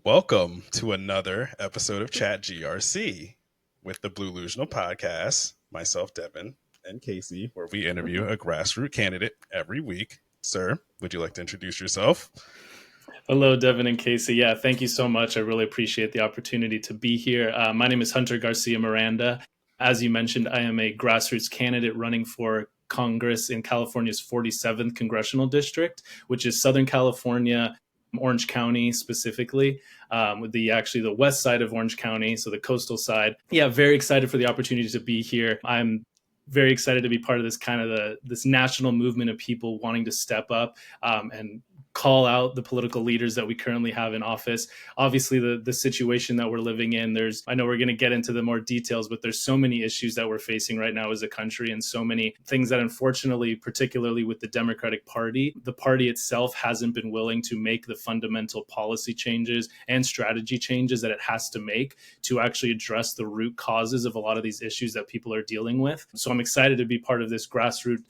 Welcome to another episode of Chat GRC with the Blue-Lusional podcast, myself, Devin, and Casey, where we interview a grassroots candidate every week. Sir, would you like to introduce yourself? Hello, Devin and Casey. Yeah, thank you so much. I really appreciate the opportunity to be here. My name is Hunter Miranda. As you mentioned, I am a grassroots candidate running for Congress in California's 47th congressional district, which is Southern California, Orange County specifically, with the west side of Orange County, so the coastal side. Yeah, very excited for the opportunity to be here. I'm very excited to be part of this this national movement of people wanting to step up and call out the political leaders that we currently have in office. Obviously, the situation that we're living in, I know we're going to get into the more details, but there's so many issues that we're facing right now as a country and so many things that unfortunately, particularly with the Democratic Party, the party itself hasn't been willing to make the fundamental policy changes and strategy changes that it has to make to actually address the root causes of a lot of these issues that people are dealing with. So I'm excited to be part of this grassroots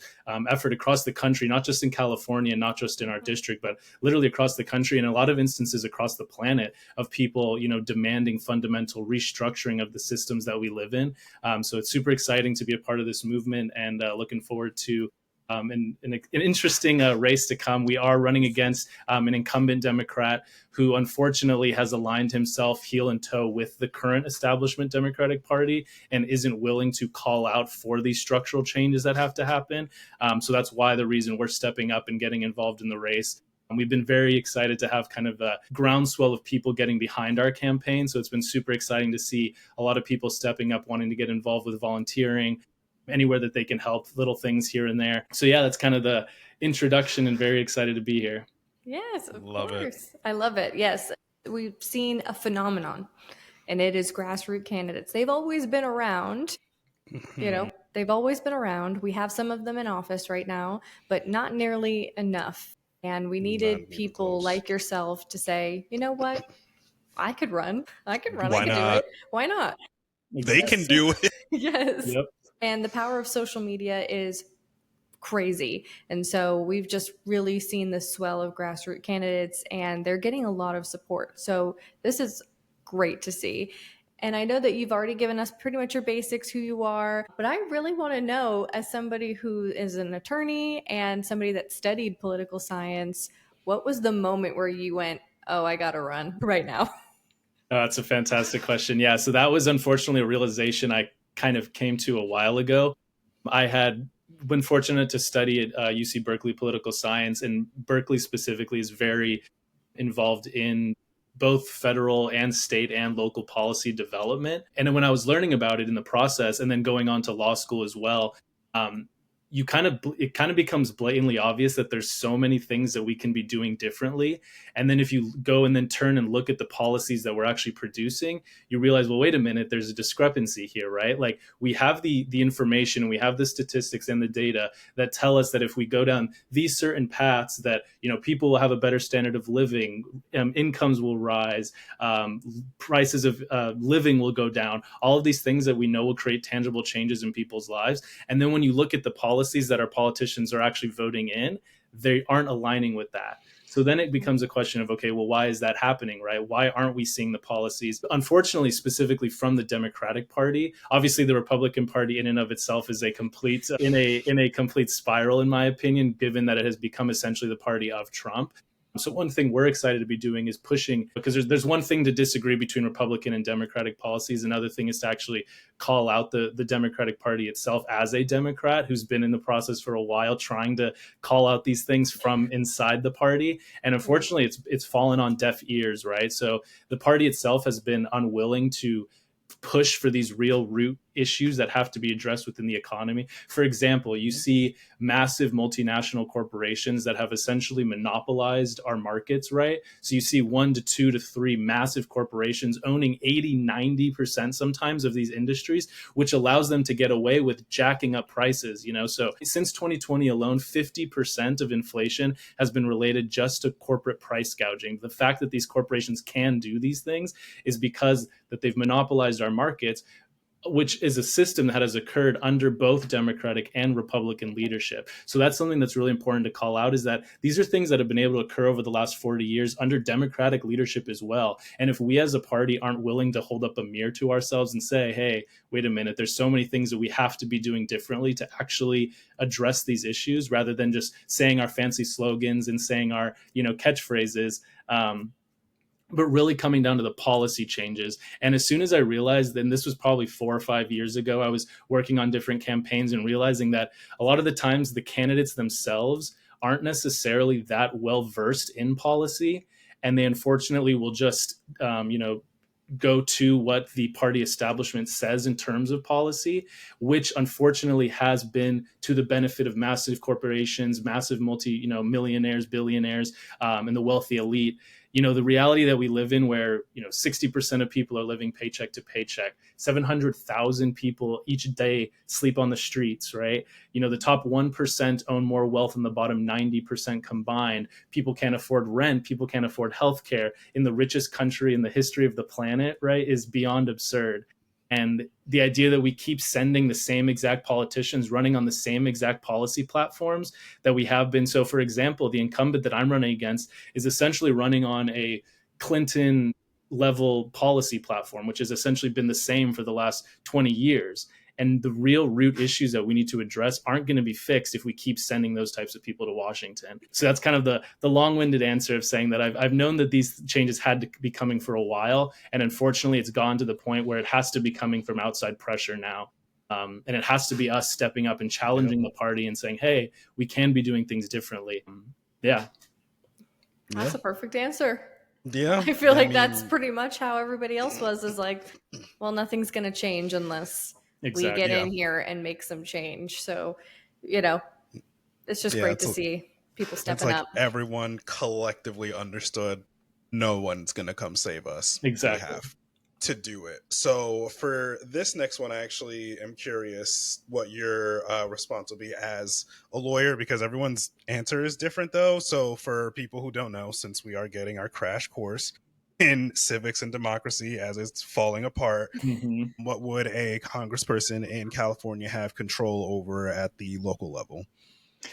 effort across the country, not just in California, not just in our district, but literally across the country, and a lot of instances across the planet of people, demanding fundamental restructuring of the systems that we live in. So it's super exciting to be a part of this movement, and looking forward to an interesting race to come. We are running against an incumbent Democrat who unfortunately has aligned himself heel and toe with the current establishment Democratic Party and isn't willing to call out for these structural changes that have to happen. So that's why the reason we're stepping up and getting involved in the race. We've been very excited to have kind of a groundswell of people getting behind our campaign. So it's been super exciting to see a lot of people stepping up, wanting to get involved with volunteering anywhere that they can help, little things here and there. So yeah, that's kind of the introduction, and very excited to be here. Yes, of Love course. I love it. Yes, we've seen a phenomenon, and it is grassroots candidates. They've always been around. They've always been around. We have some of them in office right now, but not nearly enough. And we Not needed even people close. like yourself to say, you know what? I could run. I could run. Why I could do not? it. Why not? They can do it. Yes. Yep. And the power of social media is crazy. And so we've just really seen this swell of grassroots candidates, and they're getting a lot of support. So this is great to see. And I know that you've already given us pretty much your basics, who you are, but I really want to know, as somebody who is an attorney and somebody that studied political science, what was the moment where you went, oh, I got to run right now? That's a fantastic question. Yeah, so that was unfortunately a realization I kind of came to a while ago. I had been fortunate to study at UC Berkeley political science, and Berkeley specifically is very involved in both federal and state and local policy development. And when I was learning about it in the process, and then going on to law school as well, um, it kind of becomes blatantly obvious that there's so many things that we can be doing differently. And then if you go and then turn and look at the policies that we're actually producing, you realize, well, wait a minute, there's a discrepancy here, right? Like, we have the information, we have the statistics and the data that tell us that if we go down these certain paths, that people will have a better standard of living, incomes will rise, prices of living will go down, all of these things that we know will create tangible changes in people's lives. And then when you look at the policies that our politicians are actually voting in, they aren't aligning with that. So then it becomes a question of, okay, well, why is that happening, right? Why aren't we seeing the policies, unfortunately, specifically from the Democratic Party? Obviously, the Republican Party in and of itself is in a complete spiral, in my opinion, given that it has become essentially the party of Trump. So one thing we're excited to be doing is pushing, because there's one thing to disagree between Republican and Democratic policies. Another thing is to actually call out the Democratic Party itself as a Democrat who's been in the process for a while, trying to call out these things from inside the party. And unfortunately, it's fallen on deaf ears, right? So the party itself has been unwilling to push for these real root issues that have to be addressed within the economy. For example, you see massive multinational corporations that have essentially monopolized our markets, right? So you see 1 to 2 to 3 massive corporations owning 80-90% sometimes of these industries, which allows them to get away with jacking up prices. So since 2020 alone, 50% of inflation has been related just to corporate price gouging. The fact that these corporations can do these things is because that they've monopolized our markets, which is a system that has occurred under both Democratic and Republican leadership. So that's something that's really important to call out, is that these are things that have been able to occur over the last 40 years under Democratic leadership as well. And if we as a party aren't willing to hold up a mirror to ourselves and say, hey, wait a minute, there's so many things that we have to be doing differently to actually address these issues, rather than just saying our fancy slogans and saying our, catchphrases, but really coming down to the policy changes. And as soon as I realized, and this was probably 4 or 5 years ago, I was working on different campaigns and realizing that a lot of the times the candidates themselves aren't necessarily that well versed in policy. And they unfortunately will just, go to what the party establishment says in terms of policy, which unfortunately has been to the benefit of massive corporations, massive millionaires, billionaires, and the wealthy elite. The reality that we live in, where 60% of people are living paycheck to paycheck, 700,000 people each day sleep on the streets, right? The top 1% own more wealth than the bottom 90% combined. People can't afford rent, people can't afford healthcare in the richest country in the history of the planet, right, is beyond absurd. And the idea that we keep sending the same exact politicians running on the same exact policy platforms that we have been. So, for example, the incumbent that I'm running against is essentially running on a Clinton level policy platform, which has essentially been the same for the last 20 years. And the real root issues that we need to address aren't going to be fixed if we keep sending those types of people to Washington. So that's kind of the long-winded answer of saying that I've known that these changes had to be coming for a while. And unfortunately, it's gone to the point where it has to be coming from outside pressure now. And it has to be us stepping up and challenging the party and saying, hey, we can be doing things differently. That's a perfect answer. Yeah. I feel like that's pretty much how everybody else was, is like, well, nothing's going to change unless we get in here and make some change. So, it's just great to see people stepping up. Everyone collectively understood no one's going to come save us. Exactly. We have to do it. So for this next one, I actually am curious what your response will be as a lawyer, because everyone's answer is different though. So for people who don't know, since we are getting our crash course in civics and democracy as it's falling apart, what would a congressperson in California have control over at the local level?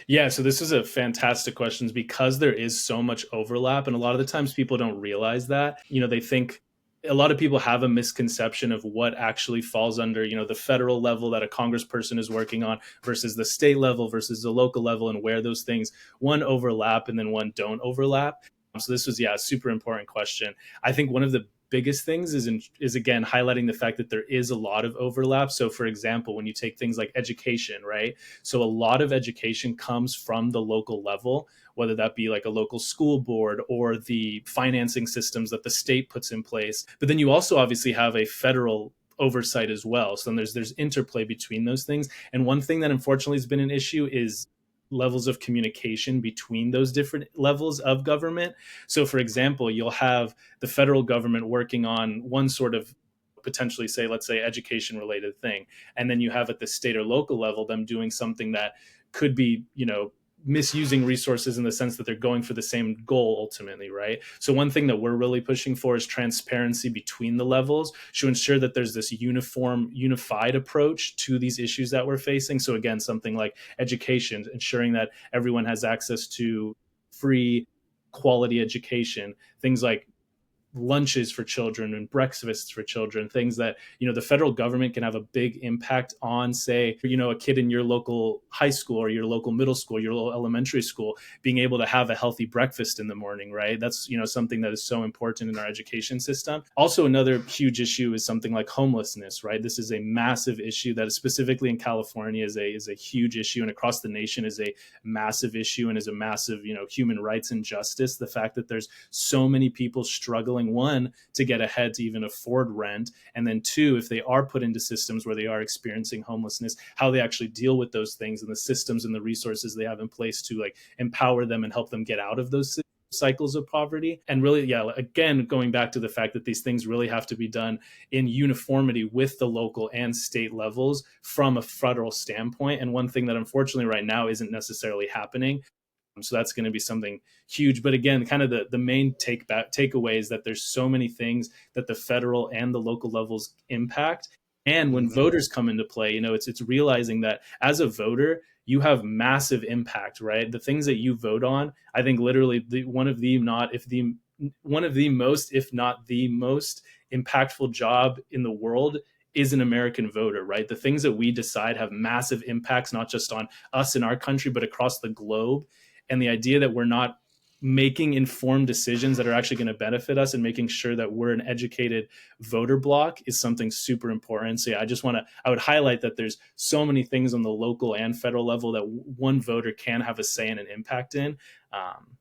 Yeah, so this is a fantastic question, because there is so much overlap. And a lot of the times people don't realize that. They think, a lot of people have a misconception of what actually falls under, the federal level that a congressperson is working on versus the state level versus the local level, and where those things, one, overlap and then one don't overlap. So this was, a super important question. I think one of the biggest things is again highlighting the fact that there is a lot of overlap. So for example, when you take things like education, right? So a lot of education comes from the local level, whether that be like a local school board or the financing systems that the state puts in place. But then you also obviously have a federal oversight as well. So then there's interplay between those things. And one thing that unfortunately has been an issue is levels of communication between those different levels of government. So for example, you'll have the federal government working on one sort of potentially, say, let's say education related thing. And then you have at the state or local level them doing something that could be, misusing resources in the sense that they're going for the same goal ultimately, right? So one thing that we're really pushing for is transparency between the levels to ensure that there's this unified approach to these issues that we're facing. So again, something like education, ensuring that everyone has access to free quality education, things like lunches for children and breakfasts for children, things that, the federal government can have a big impact on, say, a kid in your local high school or your local middle school, your local elementary school, being able to have a healthy breakfast in the morning, right? That's, something that is so important in our education system. Also, another huge issue is something like homelessness, right? This is a massive issue that is specifically in California is a huge issue, and across the nation is a massive issue, and is a massive, human rights injustice. The fact that there's so many people struggling, one, to get ahead to even afford rent, and then two, if they are put into systems where they are experiencing homelessness, how they actually deal with those things and the systems and the resources they have in place to like empower them and help them get out of those cycles of poverty. And really, again, going back to the fact that these things really have to be done in uniformity with the local and state levels from a federal standpoint. And one thing that unfortunately right now isn't necessarily happening. So that's going to be something huge. But again, kind of the main takeaway is that there's so many things that the federal and the local levels impact. And when Mhm. voters come into play, it's realizing that as a voter, you have massive impact, right? The things that you vote on, I think literally one of the most, if not the most impactful job in the world is an American voter, right? The things that we decide have massive impacts, not just on us in our country, but across the globe. And the idea that we're not making informed decisions that are actually going to benefit us and making sure that we're an educated voter block is something super important. So yeah, I would highlight that there's so many things on the local and federal level that one voter can have a say and an impact in.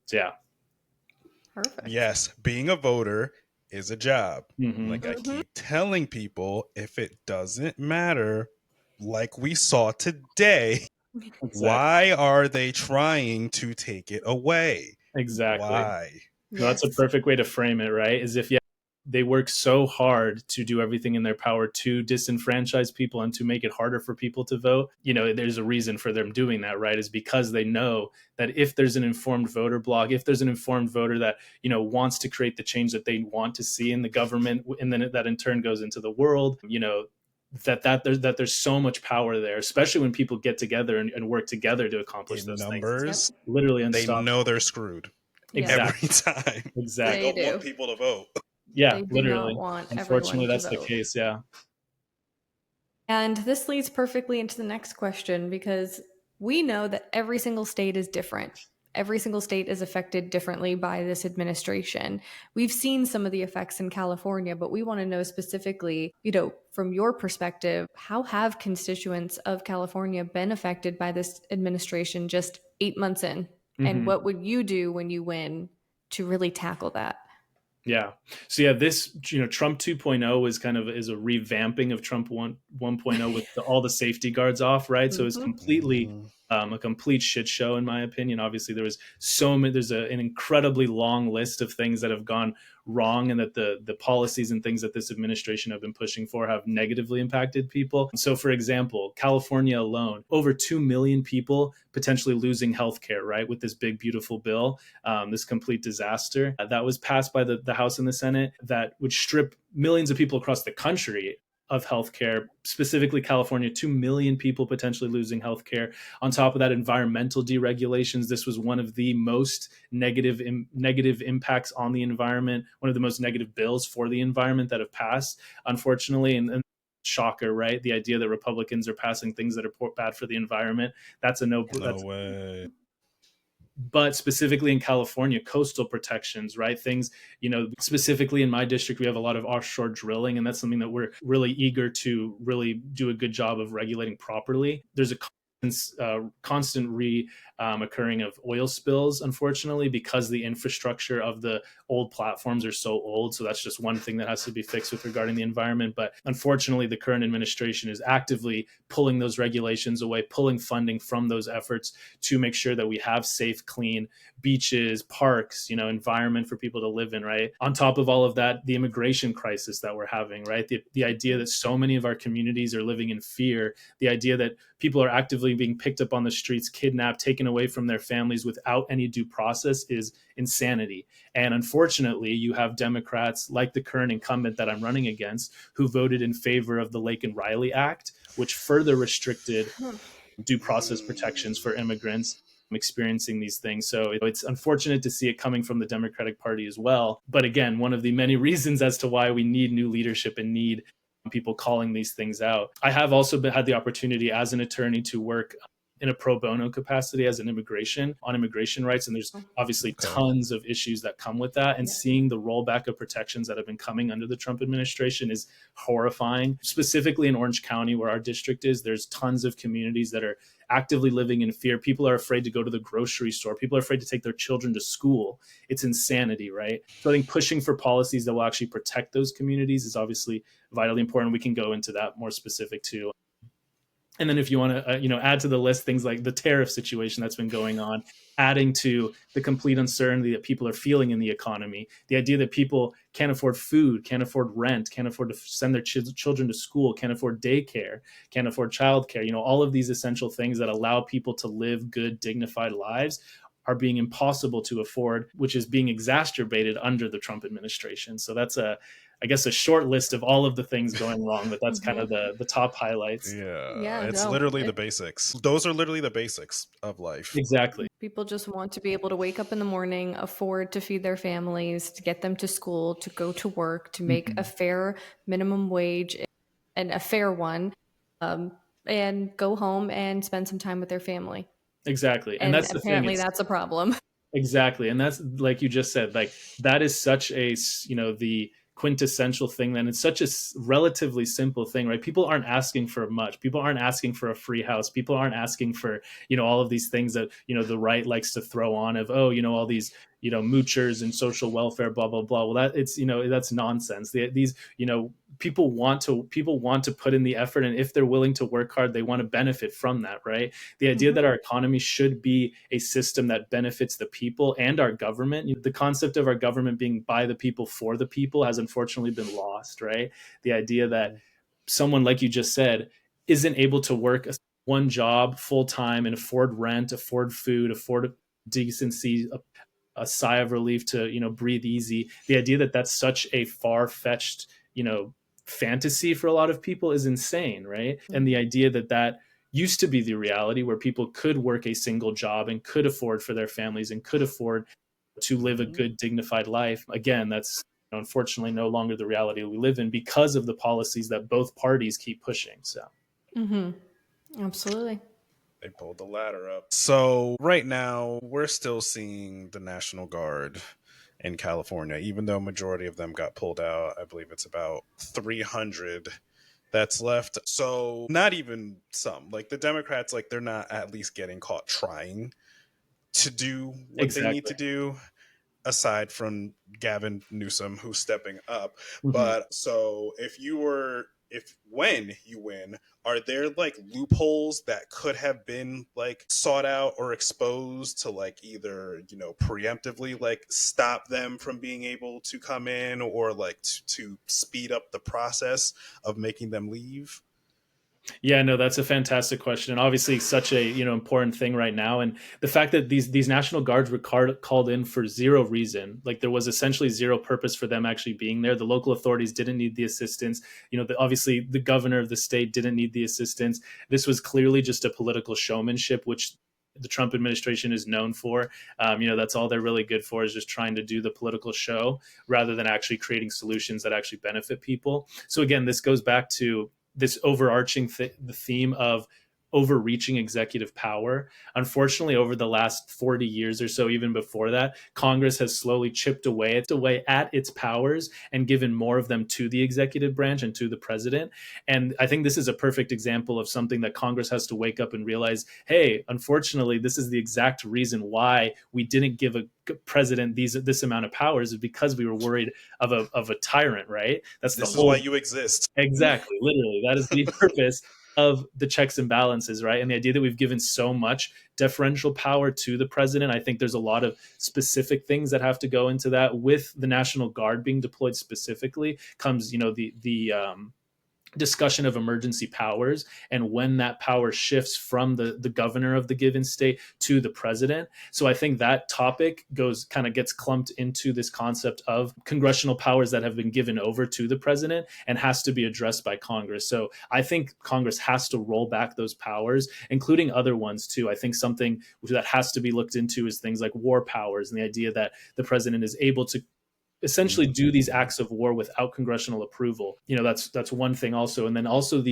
So yeah. Perfect. Yes, being a voter is a job. Mm-hmm. Like I Mhm. keep telling people, if it doesn't matter, like we saw today, Exactly. why are they trying to take it away? Exactly. Why? No, that's a Yes. perfect way to frame it, right? Is if, yeah, they work so hard to do everything in their power to disenfranchise people and to make it harder for people to vote. There's a reason for them doing that, right? Is because they know that if there's an informed voter bloc, if there's an informed voter that, wants to create the change that they want to see in the government, and then that in turn goes into the world, that there's so much power there, especially when people get together and work together to accomplish In those things. It's Yep. numbers, literally they know unstoppable. they're screwed Yep. every Exactly. time. They Exactly. They don't want do. people to vote. Yeah, They do not literally. want Unfortunately, everyone to that's the vote. case. Yeah. And this leads perfectly into the next question because we know that every single state is different. Every single state is affected differently by this administration. We've seen some of the effects in California, but we want to know specifically, from your perspective, how have constituents of California been affected by this administration just 8 months in? And Hmm. what would you do when you win to really tackle that? Yeah. So yeah, this, Trump 2.0 is a revamping of Trump 1.0 with all the safety guards off, right? So it's Mm-hmm. completely a complete shit show, in my opinion. Obviously, there was so many. There's an incredibly long list of things that have gone wrong, and that the policies and things that this administration have been pushing for have negatively impacted people. So, for example, California alone, over 2 million people potentially losing health care, right, with this big beautiful bill, this complete disaster that was passed by the House and the Senate that would strip millions of people across the country of healthcare, specifically California, 2 million people potentially losing healthcare. On top of that, environmental deregulations. This was one of the most negative impacts on the environment, one of the most negative bills for the environment that have passed, unfortunately. And shocker, right? The idea that Republicans are passing things that are bad for the environment. That's a no. No That's way. but specifically in California, coastal protections, right? Things, specifically in my district, we have a lot of offshore drilling, and that's something that we're really eager to really do a good job of regulating properly. There's a constant occurring of oil spills, unfortunately, because the infrastructure of the old platforms are so old. So that's just one thing that has to be fixed with regarding the environment. But unfortunately, the current administration is actively pulling those regulations away, pulling funding from those efforts to make sure that we have safe, clean beaches, parks, environment for people to live in, right? On top of all of that, the immigration crisis that we're having, right? The idea that so many of our communities are living in fear, the idea that people are actively being picked up on the streets, kidnapped, taken away from their families without any due process is insanity. And unfortunately, you have Democrats like the current incumbent that I'm running against who voted in favor of the Laken Riley Act, which further restricted due process protections for immigrants experiencing these things. So it's unfortunate to see it coming from the Democratic Party as well. But again, one of the many reasons as to why we need new leadership and need people calling these things out. I have also had the opportunity as an attorney to work in a pro bono capacity as an immigration rights. And there's obviously Okay. tons of issues that come with that. And Yeah. seeing the rollback of protections that have been coming under the Trump administration is horrifying. Specifically in Orange County, where our district is, there's tons of communities that are actively living in fear. People are afraid to go to the grocery store. People are afraid to take their children to school. It's insanity, right? So I think pushing for policies that will actually protect those communities is obviously vitally important. We can go into that more specific too. And then if you want to, add to the list things like the tariff situation that's been going on, adding to the complete uncertainty that people are feeling in the economy, the idea that people can't afford food, can't afford rent, can't afford to send their children to school, can't afford daycare, can't afford childcare, all of these essential things that allow people to live good, dignified lives are being impossible to afford, which is being exacerbated under the Trump administration. So that's I guess a short list of all of the things going wrong, but that's kind of the top highlights. Yeah, Yeah, it's no, literally the basics. Those are literally the basics of life. Exactly. people just want to be able to wake up in the morning, afford to feed their families, to get them to school, to go to work, to make a fair minimum wage and a fair one, and go home and spend some time with their family. Exactly. And And that's the thing. apparently that's a problem. Exactly. And that's like you just said, like that is such a, the quintessential thing. Then it's such a relatively simple thing, right? People aren't asking for much. People aren't asking for a free house. People aren't asking for, all of these things that, the right likes to throw on of, oh, all these, moochers and social welfare, blah, blah, blah. Well, that it's, that's nonsense. These, people want to put in the effort. And if they're willing to work hard, they want to benefit from that, right? The idea that our economy should be a system that benefits the people and our government, the concept of our government being by the people for the people has unfortunately been lost, right? The idea that someone, like you just said, isn't able to work one job full time and afford rent, afford food, afford decency, a sigh of relief to, breathe easy. The idea that that's such a far-fetched, fantasy for a lot of people is insane, right? And the idea that that used to be the reality where people could work a single job and could afford for their families and could afford to live a good, dignified life. Again, that's unfortunately no longer the reality we live in because of the policies that both parties keep pushing. So, Absolutely. They pulled the ladder up. So right now, we're still seeing the National Guard in California, even though majority of them got pulled out. I believe it's about 300 that's left. So not even some. Like the Democrats, like they're not at least getting caught trying to do what they need exactly. to do, aside from Gavin Newsom, who's stepping up. Mhm. But so if when you win, are there like loopholes that could have been like sought out or exposed to like either, preemptively like stop them from being able to come in or like to speed up the process of making them leave? Yeah, no, that's a fantastic question, and obviously such a important thing right now. And the fact that these National Guards were called in for zero reason, like there was essentially zero purpose for them actually being there. The local authorities didn't need the assistance. Obviously the governor of the state didn't need the assistance. This was clearly just a political showmanship, which the Trump administration is known for. That's all they're really good for, is just trying to do the political show rather than actually creating solutions that actually benefit people. So again, this goes back to this overarching the theme of overreaching executive power. Unfortunately, over the last 40 years or so, even before that, Congress has slowly chipped away at its powers and given more of them to the executive branch and to the president. And I think this is a perfect example of something that Congress has to wake up and realize, hey, unfortunately, this is the exact reason why we didn't give a president this amount of powers, is because we were worried of a tyrant, right? That's This the is whole why you exist. Exactly, literally. That is the purpose of the checks and balances, right? And the idea that we've given so much deferential power to the president, I think there's a lot of specific things that have to go into that. With the National Guard being deployed specifically comes, the discussion of emergency powers, and when that power shifts from the governor of the given state to the president. So I think that topic gets clumped into this concept of congressional powers that have been given over to the president and has to be addressed by Congress. So I think Congress has to roll back those powers, including other ones too. I think something that has to be looked into is things like war powers, and the idea that the president is able to essentially do these acts of war without congressional approval. That's one thing also. And then also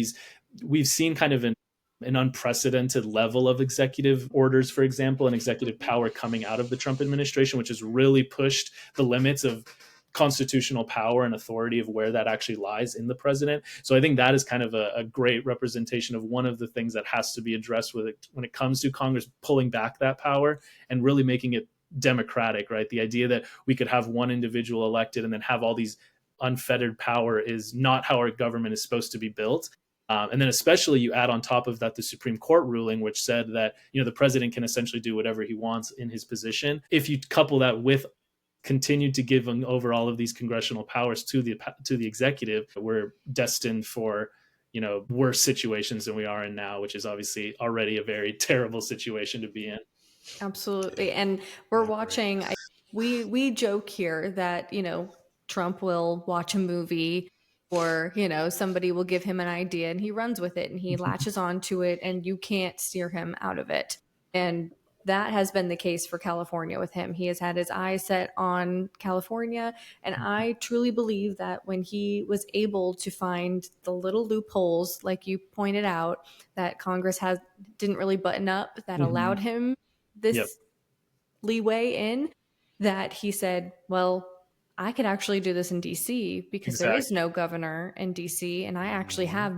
we've seen kind of an unprecedented level of executive orders, for example, and executive power coming out of the Trump administration, which has really pushed the limits of constitutional power and authority of where that actually lies in the president. So I think that is kind of a great representation of one of the things that has to be addressed with it when it comes to Congress pulling back that power and really making it democratic, right? The idea that we could have one individual elected and then have all these unfettered power is not how our government is supposed to be built. And then especially you add on top of that the Supreme Court ruling, which said that the president can essentially do whatever he wants in his position. If you couple that with continued to give over all of these congressional powers to the executive, we're destined for worse situations than we are in now, which is obviously already a very terrible situation to be in. Absolutely. And we're watching, we joke here that, Trump will watch a movie, or, somebody will give him an idea and he runs with it and he latches onto it and you can't steer him out of it. And that has been the case for California with him. He has had his eyes set on California. And I truly believe that when he was able to find the little loopholes, like you pointed out, that Congress didn't really button up, that allowed him Yep. this leeway in, that he said, well, I could actually do this in DC because there is Exactly. no governor in DC, and I actually have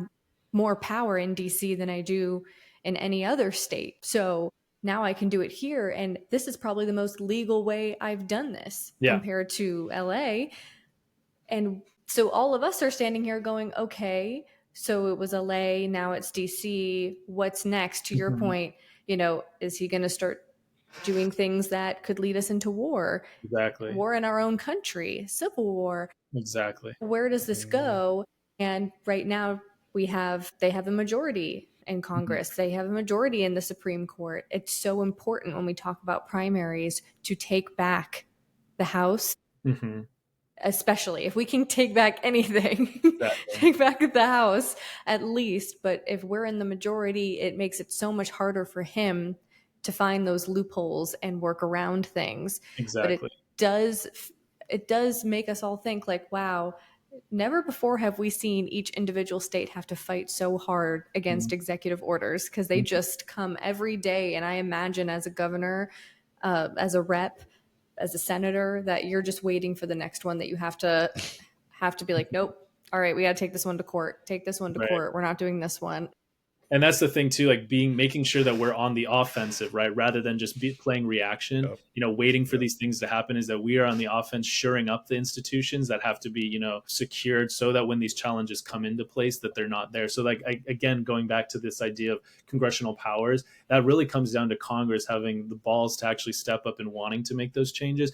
more power in DC than I do in any other state. So now I can do it here, and this is probably the most legal way I've done this Yeah. compared to LA. And so all of us are standing here going, okay, so it was LA, now it's DC. What's next? To your point, is he going to start doing things that could lead us into war Exactly. in our own country, civil war? Exactly. Where does this go? And right now they have a majority in Congress. They have a majority in the Supreme Court. It's so important when we talk about primaries to take back the House, especially if we can take back anything, take back the House at least. But if we're in the majority, it makes it so much harder for him to find those loopholes and work around things. Exactly. But it does make us all think like, wow, never before have we seen each individual state have to fight so hard against executive orders, because they just come every day. And I imagine as a governor, as a rep, as a senator, that you're just waiting for the next one that you have to be like, nope, all right, we got to take this one to court, court. We're not doing this one. And that's the thing too, like making sure that we're on the offensive, right? Rather than just playing reaction, waiting for these things to happen, is that we are on the offense, shoring up the institutions that have to be, secured, so that when these challenges come into place, that they're not there. So like, again, going back to this idea of congressional powers, that really comes down to Congress having the balls to actually step up and wanting to make those changes.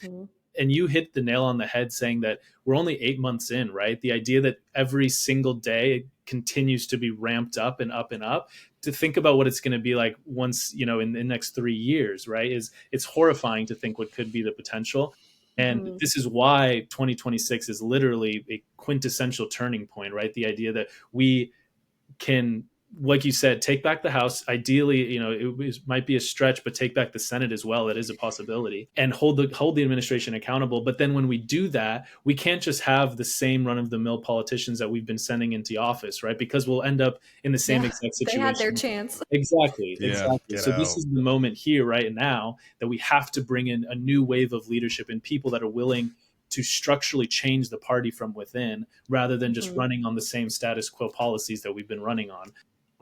And you hit the nail on the head saying that we're only 8 months in, right? The idea that every single day continues to be ramped up and up and up. To think about what it's going to be like once, in the next 3 years, right? It's horrifying to think what could be the potential. And this is why 2026 is literally a quintessential turning point, right? The idea that we can, like you said, take back the House. Ideally, it might be a stretch, but take back the Senate as well. It is a possibility, and hold the administration accountable. But then when we do that, we can't just have the same run of the mill politicians that we've been sending into office, right? Because we'll end up in the same exact situation. They had their chance. Exactly. Yeah, So this is the moment here, right now, that we have to bring in a new wave of leadership and people that are willing to structurally change the party from within, rather than just running on the same status quo policies that we've been running on,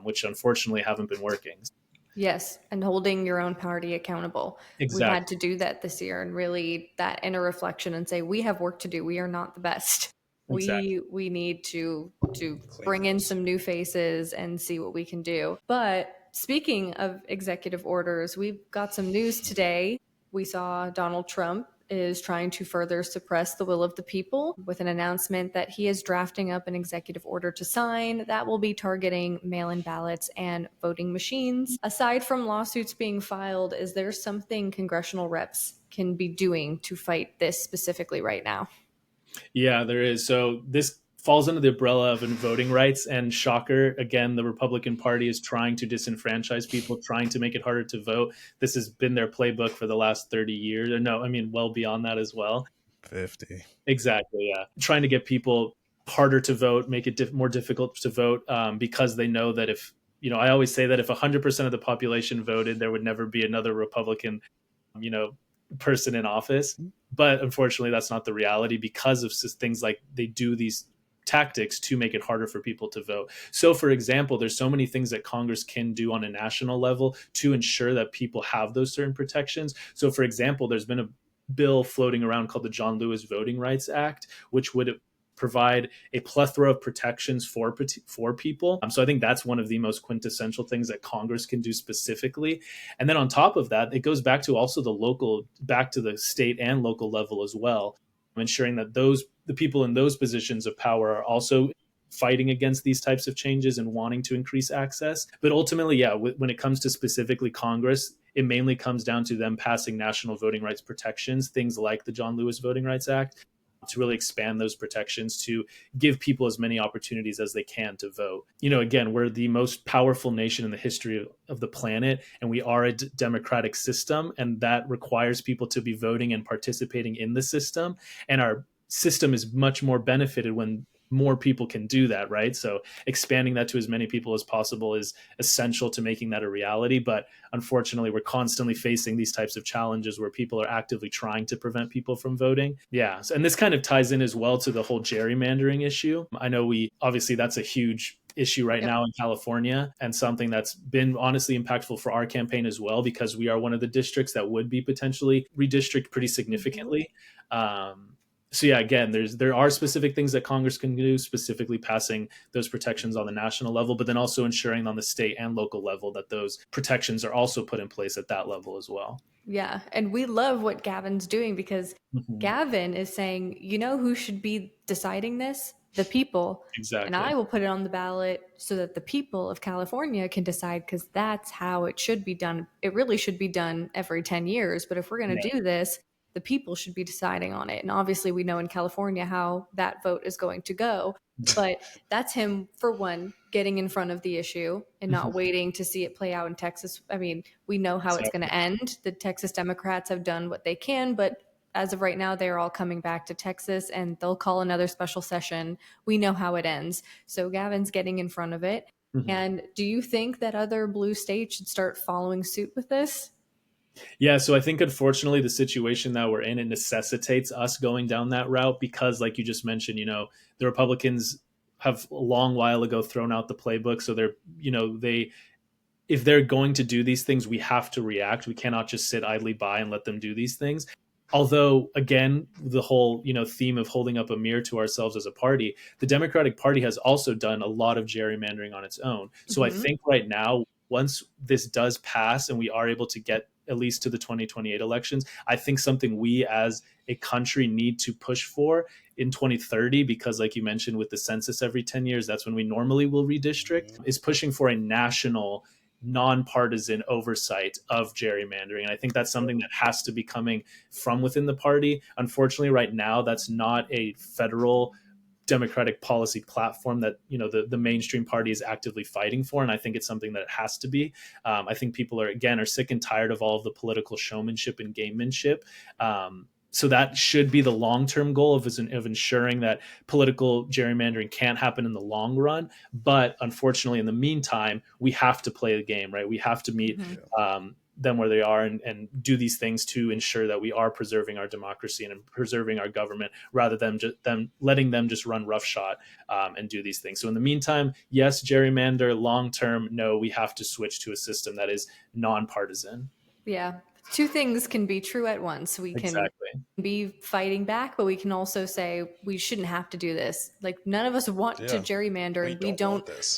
which unfortunately haven't been working. Yes, and holding your own party accountable. Exactly. We had to do that this year, and really that inner reflection and say, we have work to do. We are not the best. Exactly. We need to bring in some new faces and see what we can do. But speaking of executive orders, we've got some news today. We saw Donald Trump is trying to further suppress the will of the people with an announcement that he is drafting up an executive order to sign that will be targeting mail-in ballots and voting machines. Aside from lawsuits being filed, is there something congressional reps can be doing to fight this specifically right now? Yeah, there is. So this falls under the umbrella of voting rights, and shocker, again, the Republican Party is trying to disenfranchise people, trying to make it harder to vote. This has been their playbook for the last 30 years. No, I mean, well beyond that as well. 50. Exactly, yeah. Trying to get people harder to vote, make it more difficult to vote, because they know that if, I always say that if 100% of the population voted, there would never be another Republican, person in office. But unfortunately, that's not the reality, because of things like they do these tactics to make it harder for people to vote. So, for example, there's so many things that Congress can do on a national level to ensure that people have those certain protections. So, for example, there's been a bill floating around called the John Lewis Voting Rights Act, which would provide a plethora of protections for people. So I think that's one of the most quintessential things that Congress can do specifically. And then on top of that, it goes back to also back to the state and local level as well, ensuring that the people in those positions of power are also fighting against these types of changes and wanting to increase access. But ultimately, yeah, when it comes to specifically Congress, it mainly comes down to them passing national voting rights protections, things like the John Lewis Voting Rights Act, to really expand those protections to give people as many opportunities as they can to vote. Again, we're the most powerful nation in the history of the planet, and we are a democratic system, and that requires people to be voting and participating in the system. And our system is much more benefited when more people can do that, right? So expanding that to as many people as possible is essential to making that a reality. But unfortunately, we're constantly facing these types of challenges where people are actively trying to prevent people from voting. Yeah. And this kind of ties in as well to the whole gerrymandering issue. I know obviously that's a huge issue right now in California, and something that's been honestly impactful for our campaign as well, because we are one of the districts that would be potentially redistricted pretty significantly. So yeah, again, there are specific things that Congress can do, specifically passing those protections on the national level, but then also ensuring on the state and local level that those protections are also put in place at that level as well. Yeah, and we love what Gavin's doing, because Gavin is saying, who should be deciding this? The people. Exactly. And I will put it on the ballot so that the people of California can decide, because that's how it should be done. It really should be done every 10 years. But if we're going to do this, the people should be deciding on it. And obviously we know in California how that vote is going to go. But that's him, for one, getting in front of the issue and not waiting to see it play out in Texas. I mean, we know how it's going to end. The Texas Democrats have done what they can, but as of right now, they're all coming back to Texas, and they'll call another special session. We know how it ends. So Gavin's getting in front of it. And do you think that other blue states should start following suit with this? Yeah, so I think unfortunately the situation that we're in, it necessitates us going down that route, because like you just mentioned, the Republicans have a long while ago thrown out the playbook. So if they're going to do these things, we have to react. We cannot just sit idly by and let them do these things. Although, again, the whole theme of holding up a mirror to ourselves as a party, the Democratic Party has also done a lot of gerrymandering on its own. So I think right now, once this does pass and we are able to get at least to the 2028 elections, I think something we as a country need to push for in 2030, because like you mentioned with the census every 10 years, that's when we normally will redistrict, is pushing for a national nonpartisan oversight of gerrymandering. And I think that's something that has to be coming from within the party. Unfortunately, right now, that's not a federal Democratic policy platform that the mainstream party is actively fighting for, and I think it's something that it has to be. I think people are sick and tired of all of the political showmanship and gamemanship. So that should be the long-term goal of ensuring that political gerrymandering can't happen in the long run. But unfortunately, in the meantime, we have to play the game, right? We have to meet them where they are and do these things to ensure that we are preserving our democracy and preserving our government, rather than letting them just run roughshod and do these things. So in the meantime, yes, gerrymander. Long term, no, we have to switch to a system that is nonpartisan. Yeah. Two things can be true at once. We can be fighting back, but we can also say we shouldn't have to do this. Like, none of us want to gerrymander, and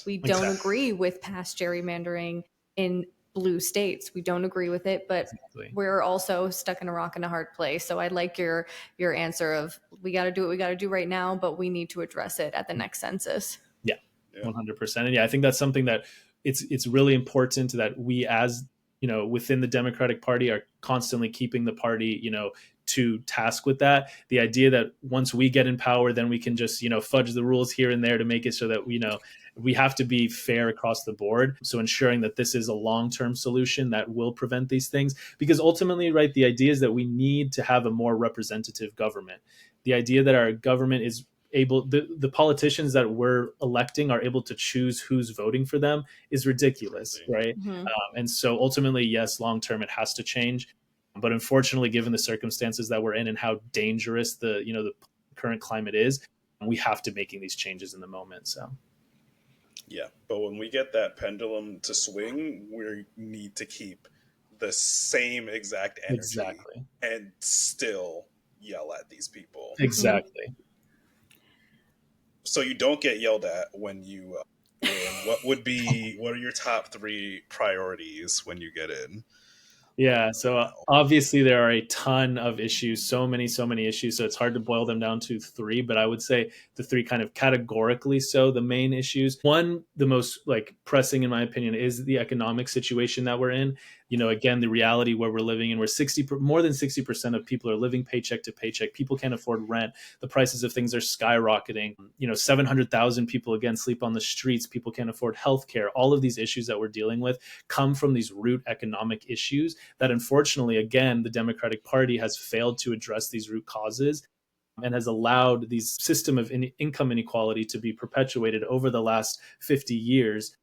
we don't agree with past gerrymandering in blue states. We don't agree with it, but we're also stuck in a rock and a hard place. So I like your answer of, we got to do what we got to do right now, but we need to address it at the next census. Yeah. 100%. And I think that's something that it's really important that we, as within the Democratic Party, are constantly keeping the party, to task with that. The idea that once we get in power, then we can just, fudge the rules here and there to make it so that, we have to be fair across the board. So ensuring that this is a long-term solution that will prevent these things, because ultimately, right, the idea is that we need to have a more representative government. The idea that our government is able, the politicians that we're electing are able to choose who's voting for them is ridiculous, right? And so ultimately, yes, long term it has to change, but unfortunately, given the circumstances that we're in and how dangerous the current climate is, we have to making these changes in the moment. So yeah, but when we get that pendulum to swing, we need to keep the same exact energy and still yell at these people. Exactly. So you don't get yelled at when you win. What are your top 3 priorities when you get in? Yeah, so obviously there are a ton of issues, so many issues. So it's hard to boil them down to three, but I would say the three kind of categorically so the main issues. One, the most like pressing in my opinion, is the economic situation that we're in. Again, the reality where we're living in, where more than 60% of people are living paycheck to paycheck. People can't afford rent. The prices of things are skyrocketing. 700,000 people again sleep on the streets. People can't afford healthcare. All of these issues that we're dealing with come from these root economic issues that unfortunately, again, the Democratic Party has failed to address these root causes and has allowed these system of income inequality to be perpetuated over the last 50 years,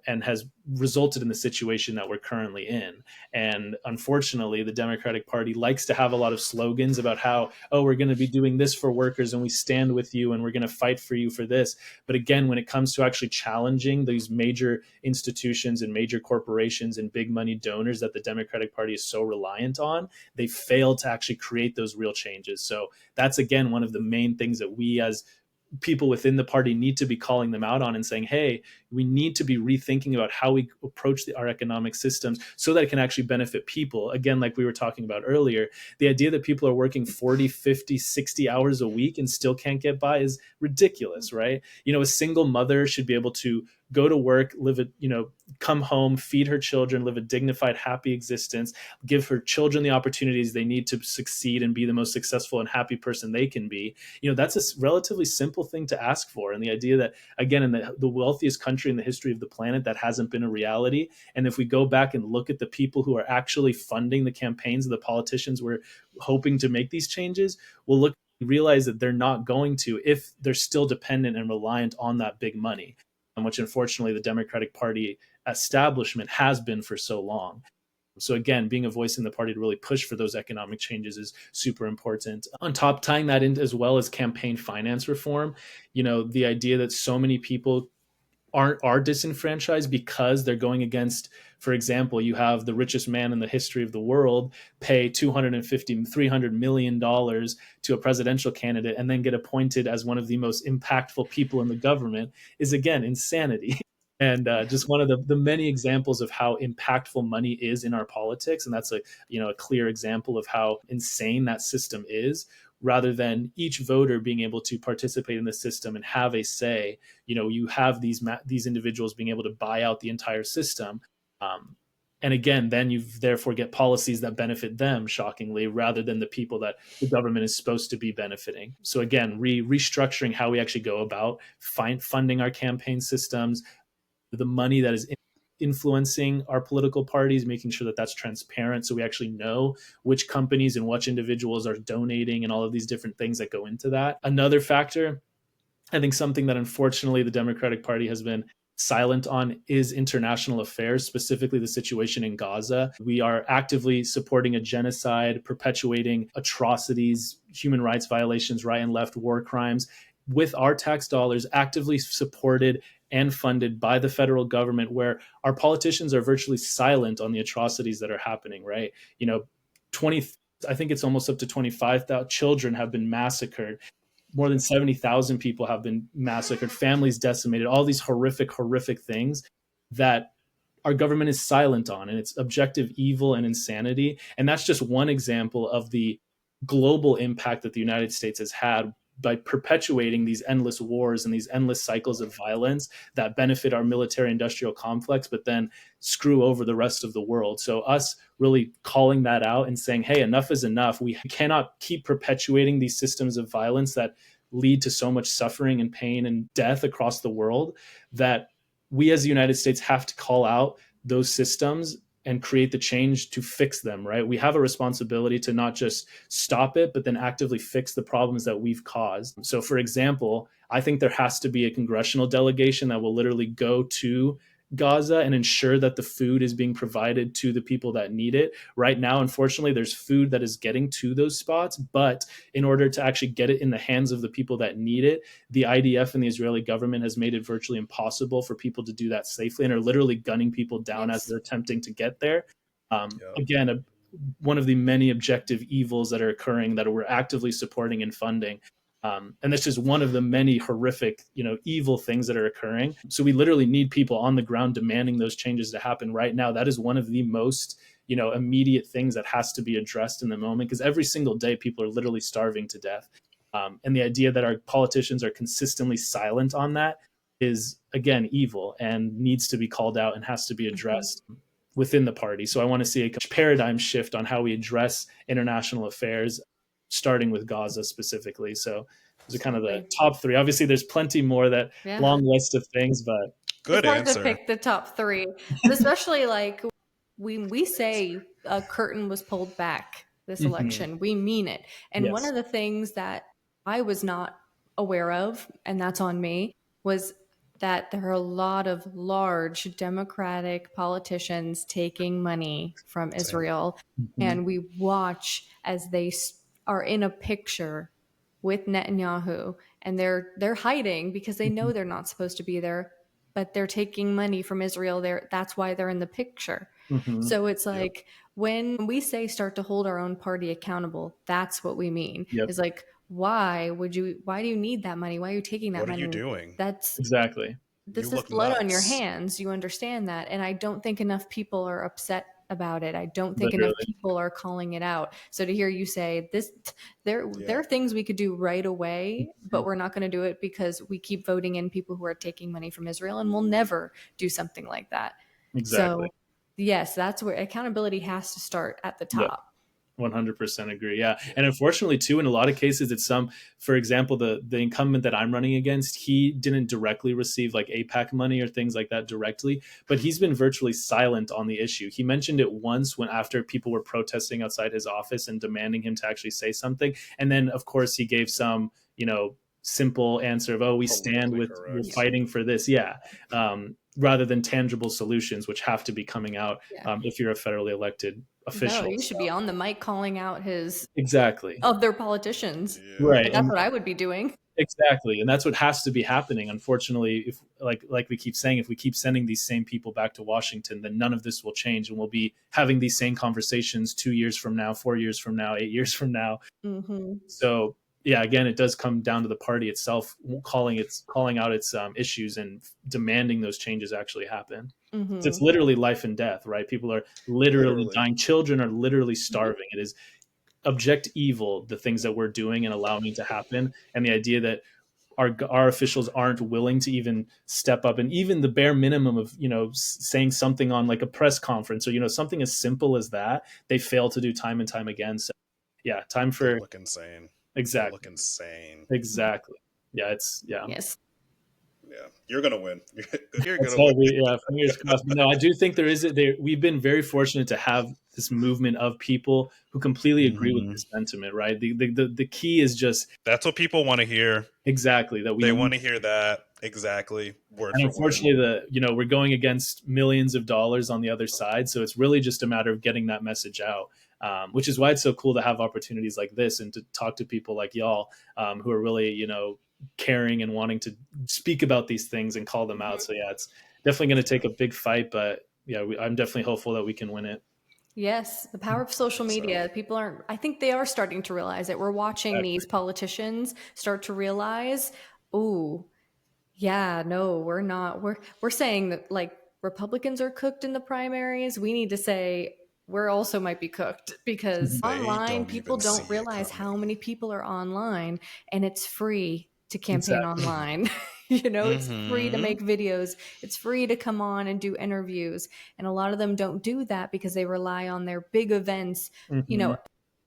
and has resulted in the situation that we're currently in. And unfortunately, the Democratic Party likes to have a lot of slogans about how, oh, we're going to be doing this for workers and we stand with you and we're going to fight for you for this. But again, when it comes to actually challenging these major institutions and major corporations and big money donors that the Democratic Party is so reliant on, they fail to actually create those real changes. So that's, again, one of the main things that we as people within the party need to be calling them out on and saying, hey, we need to be rethinking about how we approach our economic systems so that it can actually benefit people. Again, like we were talking about earlier, the idea that people are working 40, 50, 60 hours a week and still can't get by is ridiculous, right? A single mother should be able to go to work, come home, feed her children, live a dignified, happy existence, give her children the opportunities they need to succeed and be the most successful and happy person they can be. That's a relatively simple thing to ask for. And the idea that, again, in the wealthiest country in the history of the planet, that hasn't been a reality. And if we go back and look at the people who are actually funding the campaigns of the politicians we're hoping to make these changes, we'll realize that they're not going to if they're still dependent and reliant on that big money, which unfortunately the Democratic Party establishment has been for so long. So again, being a voice in the party to really push for those economic changes is super important. On top, tying that in as well as campaign finance reform, the idea that so many people are disenfranchised because they're going against, for example, you have the richest man in the history of the world pay $250-300 million to a presidential candidate and then get appointed as one of the most impactful people in the government is, again, insanity. And just one of the many examples of how impactful money is in our politics. And that's a clear example of how insane that system is, rather than each voter being able to participate in the system and have a say. You have these individuals being able to buy out the entire system. And again, then you therefore get policies that benefit them, shockingly, rather than the people that the government is supposed to be benefiting. So again, restructuring how we actually go about funding our campaign systems, the money that is influencing our political parties, making sure that that's transparent so we actually know which companies and which individuals are donating and all of these different things that go into that. Another factor, I think something that unfortunately the Democratic Party has been silent on, is international affairs, specifically the situation in Gaza. We are actively supporting a genocide, perpetuating atrocities, human rights violations, right and left, war crimes, with our tax dollars, actively supported and funded by the federal government, where our politicians are virtually silent on the atrocities that are happening, right? 20, I think it's almost up to 25,000 children have been massacred. More than 70,000 people have been massacred, families decimated, all these horrific things that our government is silent on, and it's objective evil and insanity. And that's just one example of the global impact that the United States has had by perpetuating these endless wars and these endless cycles of violence that benefit our military industrial complex, but then screw over the rest of the world. So us really calling that out and saying, hey, enough is enough. We cannot keep perpetuating these systems of violence that lead to so much suffering and pain and death across the world, that we as the United States have to call out those systems and create the change to fix them, right? We have a responsibility to not just stop it, but then actively fix the problems that we've caused. So for example, I think there has to be a congressional delegation that will literally go to Gaza and ensure that the food is being provided to the people that need it. Right now, unfortunately, there's food that is getting to those spots, but in order to actually get it in the hands of the people that need it, the IDF and the Israeli government has made it virtually impossible for people to do that safely, and are literally gunning people down as they're attempting to get there. Again, one of the many objective evils that are occurring that we're actively supporting and funding. And that's just one of the many horrific, evil things that are occurring. So we literally need people on the ground demanding those changes to happen right now. That is one of the most immediate things that has to be addressed in the moment, because every single day people are literally starving to death. And the idea that our politicians are consistently silent on that is, again, evil and needs to be called out and has to be addressed within the party. So I want to see a paradigm shift on how we address international affairs, starting with Gaza specifically. So those are kind of the top three. Obviously, there's plenty more, that long list of things, but good it's answer. hard to pick the top three, but especially like we say a curtain was pulled back this election, we mean it. And one of the things that I was not aware of, and that's on me, was that there are a lot of large Democratic politicians taking money from Israel. And we watch as they are in a picture with Netanyahu, and they're hiding because they know they're not supposed to be there, but they're taking money from Israel. That's why they're in the picture. So it's like, when we say start to hold our own party accountable, that's what we mean. It's like, why do you need that money? Why are you taking that money? What are you doing? That's exactly. This is blood on your hands. You understand that. And I don't think enough people are upset about it. I don't think enough people are calling it out. So to hear you say this, there are things we could do right away, but we're not going to do it because we keep voting in people who are taking money from Israel, and we'll never do something like that. Exactly. So yes, that's where accountability has to start at the top. 100% agree. Yeah. And unfortunately too, in a lot of cases, it's for example, the incumbent that I'm running against, he didn't directly receive like APAC money or things like that directly, but he's been virtually silent on the issue. He mentioned it once after people were protesting outside his office and demanding him to actually say something. And then of course he gave some, simple answer of, we stand with, we're fighting for this. Yeah. Rather than tangible solutions, which have to be coming out if you're a federally elected official. No, you should be on the mic calling out of their politicians. Right. That's what I would be doing. Exactly. And that's what has to be happening. Unfortunately, if like we keep saying, if we keep sending these same people back to Washington, then none of this will change. And we'll be having these same conversations 2 years from now, 4 years from now, 8 years from now. So yeah, again, it does come down to the party itself calling out its issues and demanding those changes actually happen. It's literally life and death, right? People are literally dying. Children are literally starving. It is abject evil, the things that we're doing and allowing to happen. And the idea that our officials aren't willing to even step up, and even the bare minimum of, saying something on like a press conference or, something as simple as that, they fail to do time and time again. So yeah, time for... They look insane. Exactly. They look insane. Exactly. Yeah, Yes. Yeah, you're gonna win. You're gonna win. Fingers crossed. No, I do think we've been very fortunate to have this movement of people who completely agree with this sentiment, right? The key is just... That's what people want to hear. Exactly. They want to hear that. Exactly. And unfortunately, we're going against millions of dollars on the other side. So it's really just a matter of getting that message out. Which is why it's so cool to have opportunities like this and to talk to people like y'all who are really, caring and wanting to speak about these things and call them out. So yeah, it's definitely going to take a big fight, but yeah, I'm definitely hopeful that we can win it. Yes, the power of social media. People I think they are starting to realize it. We're watching these politicians start to realize, we're not. We're saying that like Republicans are cooked in the primaries. We need to say we're also might be cooked, because online people don't realize how many people are online, and it's free to campaign online. It's free to make videos. It's free to come on and do interviews. And a lot of them don't do that because they rely on their big events.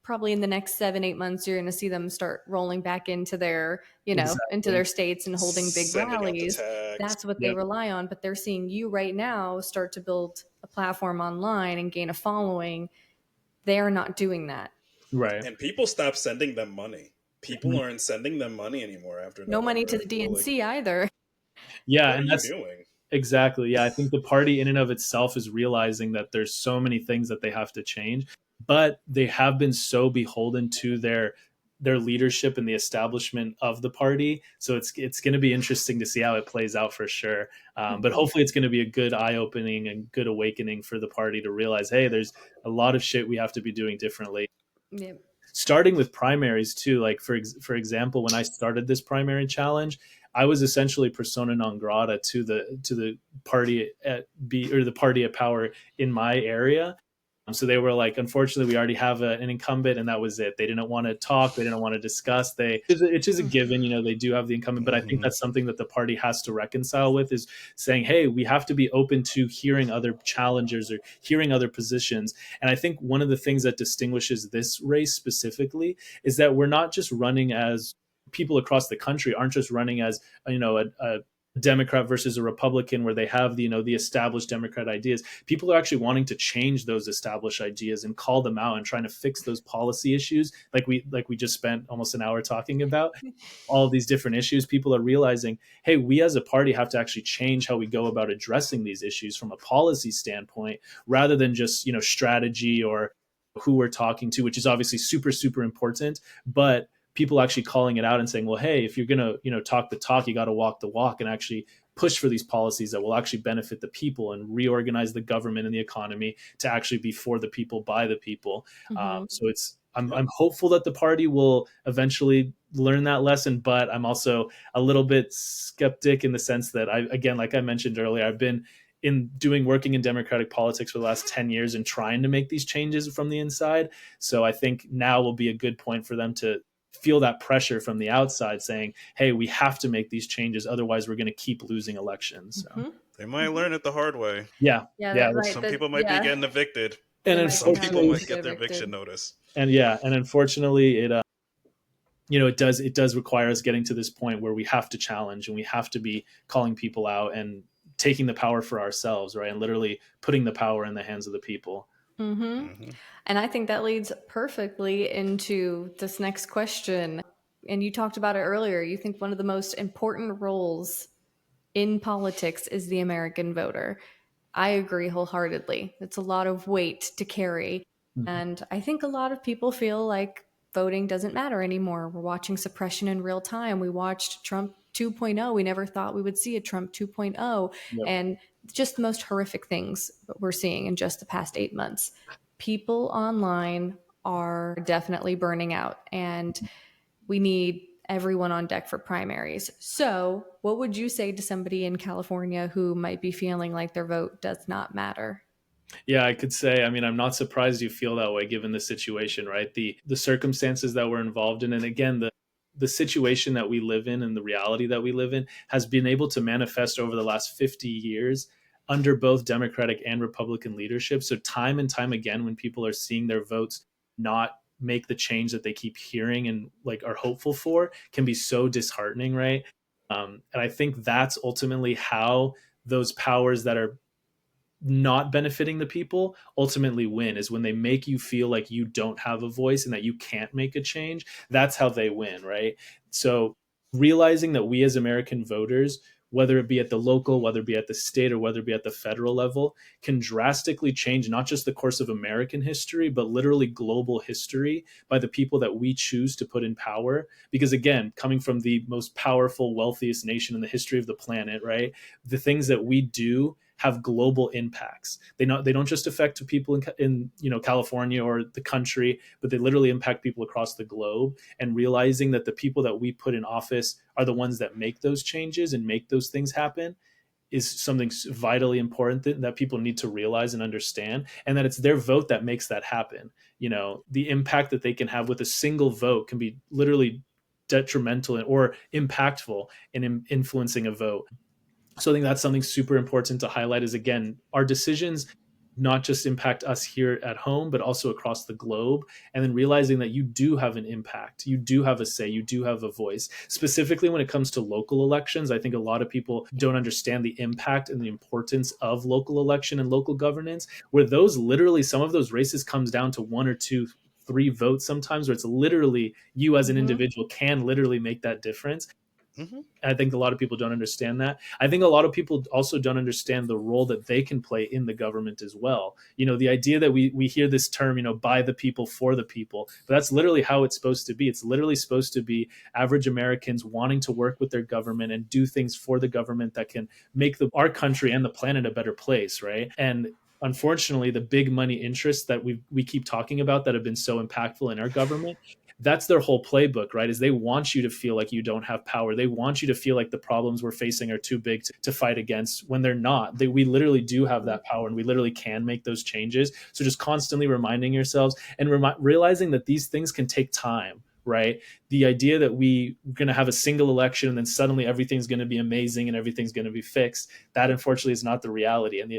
Probably in the next 7-8 months, you're going to see them start rolling back into their, into their states and holding big rallies. That's what they rely on. But they're seeing you right now start to build a platform online and gain a following. They are not doing that. Right. And people stop sending them money. People aren't sending them money anymore after no money to the DNC either. Yeah, what and that's doing? Exactly. Yeah, I think the party in and of itself is realizing that there's so many things that they have to change, but they have been so beholden to their leadership and the establishment of the party. So it's going to be interesting to see how it plays out for sure. But hopefully it's going to be a good eye-opening and good awakening for the party to realize, hey, there's a lot of shit we have to be doing differently. Yeah. Starting with primaries too. Like for example, when I started this primary challenge, I was essentially persona non grata to the party the party at power in my area. So they were like, unfortunately, we already have an incumbent, and that was it. They didn't want to talk. They didn't want to discuss. It is a given, they do have the incumbent, but I think that's something that the party has to reconcile with, is saying, hey, we have to be open to hearing other challengers or hearing other positions. And I think one of the things that distinguishes this race specifically is that we're not just running as people across the country aren't just running as, a Democrat versus a Republican, where they have the established Democrat ideas. People are actually wanting to change those established ideas and call them out and trying to fix those policy issues, like we just spent almost an hour talking about all of these different issues. People are realizing, hey, we as a party have to actually change how we go about addressing these issues from a policy standpoint, rather than just strategy or who we're talking to, which is obviously super, super important. But people actually calling it out and saying, well, hey, if you're going to talk the talk, you got to walk the walk and actually push for these policies that will actually benefit the people and reorganize the government and the economy to actually be for the people, by the people. So I'm hopeful that the party will eventually learn that lesson, but I'm also a little bit skeptic in the sense that like I mentioned earlier, I've been working in Democratic politics for the last 10 years and trying to make these changes from the inside. So I think now will be a good point for them to feel that pressure from the outside saying, hey, we have to make these changes, otherwise we're going to keep losing elections. So. They might learn it the hard way. Yeah. Some people might be getting evicted, and some people might get their eviction notice. And unfortunately, it does require us getting to this point where we have to challenge and we have to be calling people out and taking the power for ourselves, right? And literally putting the power in the hands of the people. And I think that leads perfectly into this next question. And you talked about it earlier. You think one of the most important roles in politics is the American voter. I agree wholeheartedly. It's a lot of weight to carry. And I think a lot of people feel like voting doesn't matter anymore. We're watching suppression in real time. We watched Trump 2.0. We never thought we would see a Trump 2.0. Yep. And just the most horrific things we're seeing in just the past 8 months. People online are definitely burning out, and we need everyone on deck for primaries. So what would you say to somebody in California who might be feeling like their vote does not matter? Yeah, I could say, I'm not surprised you feel that way given the situation, right? The circumstances that we're involved in. And again, the situation that we live in and the reality that we live in has been able to manifest over the last 50 years under both Democratic and Republican leadership. So time and time again, when people are seeing their votes not make the change that they keep hearing and are hopeful for, can be so disheartening, right? And I think that's ultimately how those powers that are not benefiting the people ultimately win, is when they make you feel like you don't have a voice and that you can't make a change. That's how they win, right? So realizing that we as American voters, whether it be at the local, whether it be at the state, or whether it be at the federal level, can drastically change not just the course of American history, but literally global history by the people that we choose to put in power. Because again, coming from the most powerful, wealthiest nation in the history of the planet, right? The things that we do have global impacts. They don't just affect people in California or the country, but they literally impact people across the globe. And realizing that the people that we put in office are the ones that make those changes and make those things happen is something vitally important that people need to realize and understand, and that it's their vote that makes that happen. The impact that they can have with a single vote can be literally detrimental or impactful in influencing a vote. So I think that's something super important to highlight, is again, our decisions not just impact us here at home, but also across the globe. And then realizing that you do have an impact, you do have a say, you do have a voice. Specifically when it comes to local elections, I think a lot of people don't understand the impact and the importance of local election and local governance, where some of those races comes down to 1 or 2, 3 votes sometimes, where it's literally you as an individual can literally make that difference. And I think a lot of people don't understand that. I think a lot of people also don't understand the role that they can play in the government as well. The idea that we hear this term, by the people, for the people, but that's literally how it's supposed to be. It's literally supposed to be average Americans wanting to work with their government and do things for the government that can make our country and the planet a better place, right? And unfortunately, the big money interests that we keep talking about that have been so impactful in our government that's their whole playbook, right? Is they want you to feel like you don't have power. They want you to feel like the problems we're facing are too big to fight against when they're not. We literally do have that power, and we literally can make those changes. So just constantly reminding yourselves and realizing that these things can take time, right? The idea that we're going to have a single election and then suddenly everything's going to be amazing and everything's going to be fixed, that unfortunately is not the reality. And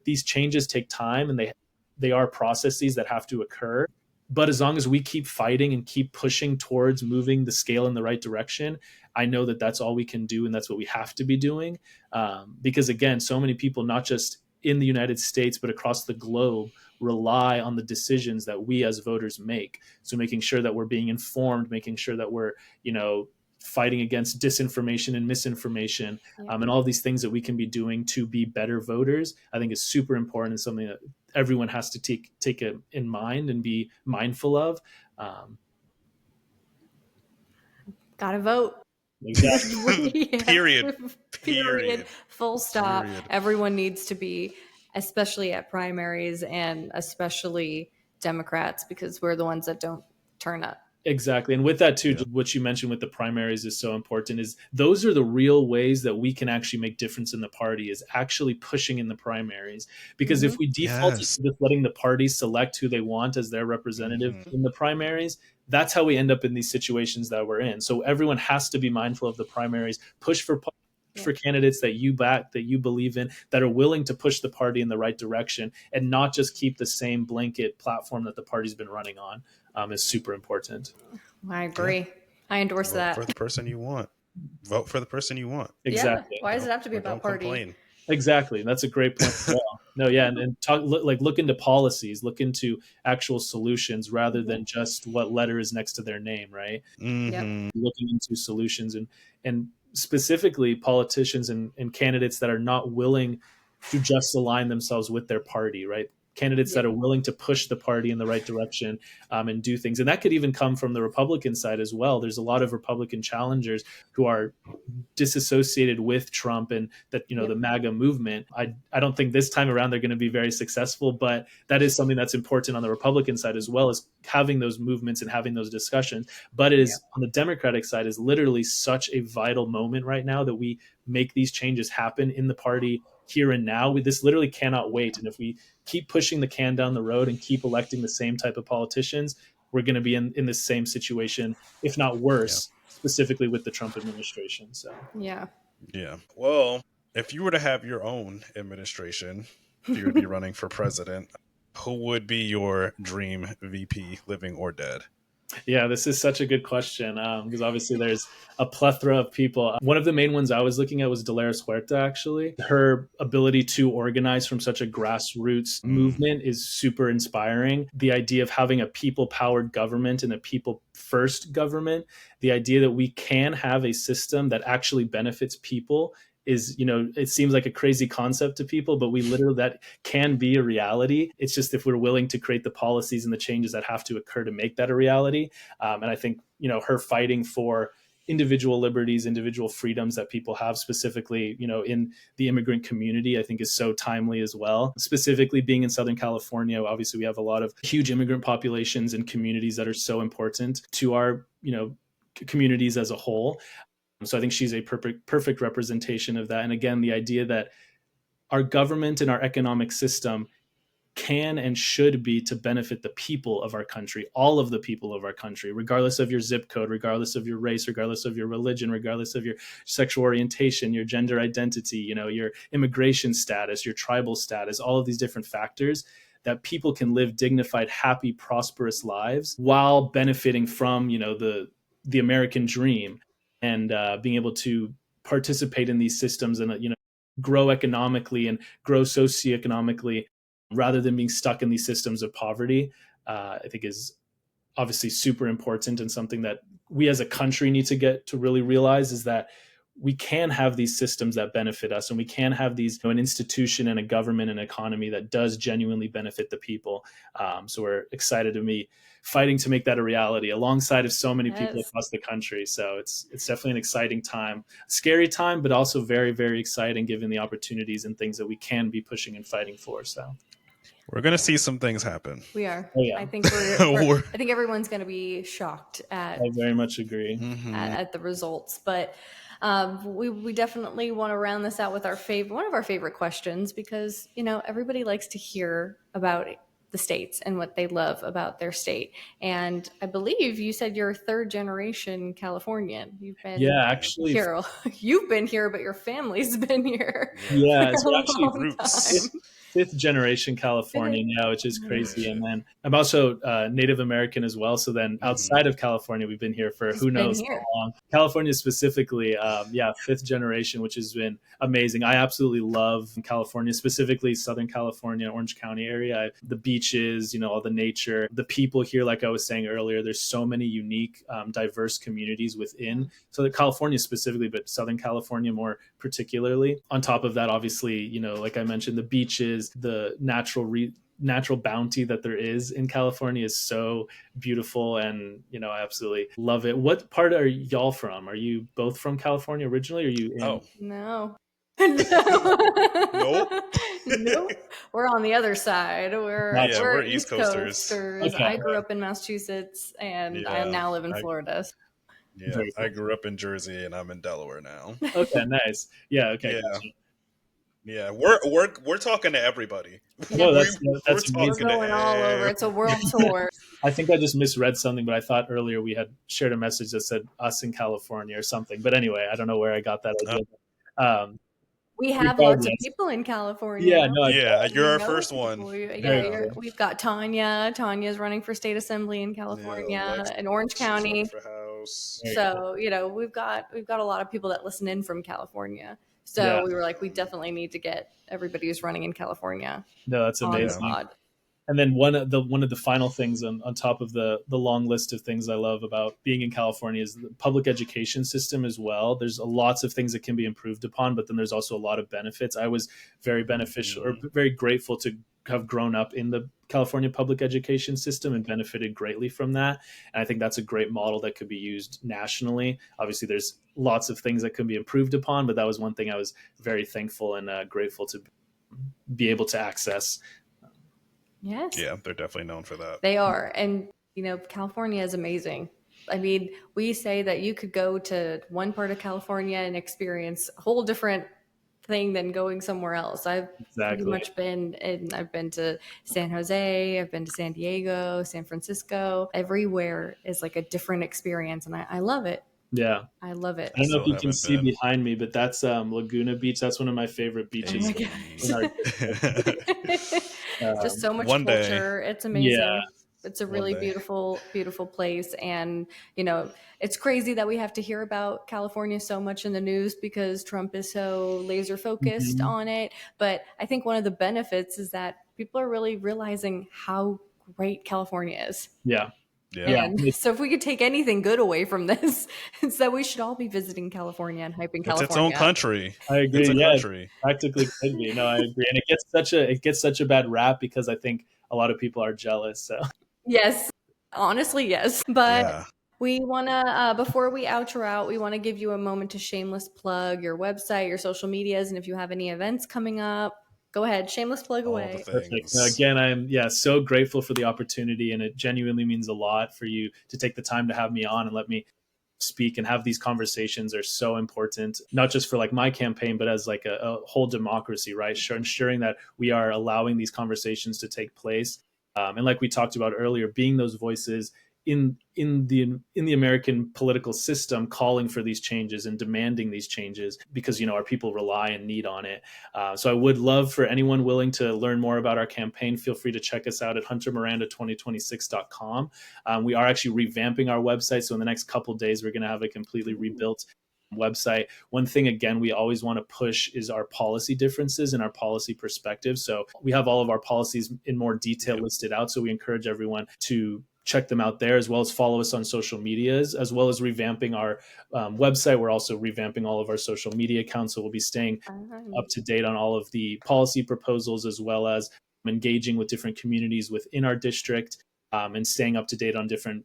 these changes take time, and they are processes that have to occur. But as long as we keep fighting and keep pushing towards moving the scale in the right direction, I know that that's all we can do, and that's what we have to be doing. Because again, so many people, not just in the United States, but across the globe, rely on the decisions that we as voters make. So making sure that we're being informed, making sure that we're, fighting against disinformation and misinformation, and all these things that we can be doing to be better voters, I think is super important and something that everyone has to take it in mind and be mindful of. Gotta vote. Exactly. Period. Full stop. Period. Everyone needs to be, especially at primaries and especially Democrats, because we're the ones that don't turn up. Exactly. And with that too, what you mentioned with the primaries is so important, is those are the real ways that we can actually make difference in the party, is actually pushing in the primaries. Because if we default to just letting the party select who they want as their representative in the primaries, that's how we end up in these situations that we're in. So everyone has to be mindful of the primaries, push for candidates that you back, that you believe in, that are willing to push the party in the right direction, and not just keep the same blanket platform that the party's been running on. Is super important. I agree. Yeah. I endorse that. Vote for the person you want. Vote for the person you want. Exactly. Yeah. Why does it have to be about party? Complain. Exactly. That's a great point as well. No, yeah, and look into policies, look into actual solutions rather than just what letter is next to their name, right? Mm-hmm. Looking into solutions and specifically politicians and candidates that are not willing to just align themselves with their party, right? Candidates that are willing to push the party in the right direction and do things. And that could even come from the Republican side as well. There's a lot of Republican challengers who are disassociated with Trump and that, the MAGA movement. I don't think this time around they're going to be very successful, but that is something that's important on the Republican side as well, as having those movements and having those discussions. But it is on the Democratic side is literally such a vital moment right now that we make these changes happen in the party here and now. This literally cannot wait. And if we keep pushing the can down the road and keep electing the same type of politicians, we're going to be in the same situation, if not worse, specifically with the Trump administration. So yeah. Well, if you were to have your own administration, if you would be running for president, who would be your dream VP, living or dead? Yeah, this is such a good question because obviously there's a plethora of people. One of the main ones I was looking at was Dolores Huerta, actually. Her ability to organize from such a grassroots movement is super inspiring. The idea of having a people-powered government and a people-first government, the idea that we can have a system that actually benefits people is, it seems like a crazy concept to people, but that can be a reality. It's just if we're willing to create the policies and the changes that have to occur to make that a reality. And I think, her fighting for individual liberties, individual freedoms that people have, specifically, in the immigrant community, I think is so timely as well. Specifically being in Southern California, obviously we have a lot of huge immigrant populations and communities that are so important to our, communities as a whole. So I think she's a perfect representation of that. And again, the idea that our government and our economic system can and should be to benefit the people of our country, all of the people of our country, regardless of your zip code, regardless of your race, regardless of your religion, regardless of your sexual orientation, your gender identity, your immigration status, your tribal status, all of these different factors, that people can live dignified, happy, prosperous lives while benefiting from, the American dream and being able to participate in these systems and, grow economically and grow socioeconomically rather than being stuck in these systems of poverty, I think is obviously super important, and something that we as a country need to get to really realize is that we can have these systems that benefit us, and we can have these, an institution and a government and economy that does genuinely benefit the people. So we're excited to be fighting to make that a reality alongside of so many people across the country. So it's definitely an exciting time, scary time, but also very, very exciting given the opportunities and things that we can be pushing and fighting for. So We're gonna see some things happen. We are. Oh, yeah. I think I think everyone's going to be shocked at I very much agree. at the results, but we definitely want to round this out with one of our favorite questions, because everybody likes to hear about the states and what they love about their state. And I believe you said you're a third generation Californian. You've been Actually, here. You've been here, but your family's been here Yeah, for so a actually long roots. time. fifth generation Californian, which is crazy. And then I'm also Native American as well. So then outside of California, we've been here for who knows how long. California specifically, fifth generation, which has been amazing. I absolutely love California, specifically Southern California, Orange County area. The beaches, all the nature, the people here, like I was saying earlier, there's so many unique, diverse communities within Southern California specifically, but Southern California more particularly. On top of that, obviously, like I mentioned, the beaches, the natural bounty that there is in California is so beautiful, and I absolutely love it. What part are y'all from? Are you both from California originally? Or are you in? No. Nope. Nope. We're on the other side. We're East Coasters. Okay. I grew up in Massachusetts, and I now live in Florida. Yeah, I grew up in Jersey, and I'm in Delaware now. Okay, nice. Yeah. Okay. Yeah. Gotcha. Yeah, we're talking to everybody. No, that's We're going all over. It's a world tour. I think I just misread something, but I thought earlier we had shared a message that said us in California or something. But anyway, I don't know where I got that idea. We have lots of people in California. Yeah, no, you're our first one. We've got Tanya. Tanya's running for state assembly in California, in Orange County. For House. So we've got a lot of people that listen in from California. So we were like, we definitely need to get everybody who's running in California. No, that's amazing. And then one of the final things on top of the long list of things I love about being in California is the public education system as well. There's lots of things that can be improved upon, but then there's also a lot of benefits. I was very beneficial or very grateful to have grown up in the California public education system and benefited greatly from that. And I think that's a great model that could be used nationally. Obviously, there's lots of things that can be improved upon, but that was one thing I was very thankful and grateful to be able to access. Yes. Yeah, they're definitely known for that. They are. And, California is amazing. I mean, we say that you could go to one part of California and experience a whole different thing than going somewhere else. I've pretty much I've been to San Jose, I've been to San Diego, San Francisco. Everywhere is like a different experience, and I love it. Yeah, I love it. I don't know if you can see behind me, but that's Laguna Beach. That's one of my favorite beaches. Just so much culture. It's amazing. Yeah. It's a really beautiful, beautiful place. And, it's crazy that we have to hear about California so much in the news because Trump is so laser focused on it. But I think one of the benefits is that people are really realizing how great California is. Yeah. Yeah. And so if we could take anything good away from this, it's that we should all be visiting California and hyping California. It's its own country. I agree. It's a country. It practically could be. No, I agree. And it gets such a bad rap because I think a lot of people are jealous. So yes, honestly, yes. But we want to, before we outro out, we want to give you a moment to shameless plug your website, your social medias, and if you have any events coming up. Go ahead, shameless plug away. Perfect. Again, I'm so grateful for the opportunity, and it genuinely means a lot for you to take the time to have me on and let me speak and have these conversations are so important, not just for like my campaign, but as like a whole democracy, right? Ensuring that we are allowing these conversations to take place. And like we talked about earlier, being those voices in the American political system, calling for these changes and demanding these changes because, our people rely and need on it. So I would love for anyone willing to learn more about our campaign, feel free to check us out at huntermiranda2026.com. We are actually revamping our website. So in the next couple of days, we're going to have a completely rebuilt website. One thing, again, we always want to push is our policy differences and our policy perspective. So we have all of our policies in more detail listed out. So we encourage everyone to check them out there, as well as follow us on social medias, as well as revamping our website. We're also revamping all of our social media accounts. So we'll be staying up to date on all of the policy proposals, as well as engaging with different communities within our district and staying up to date on different,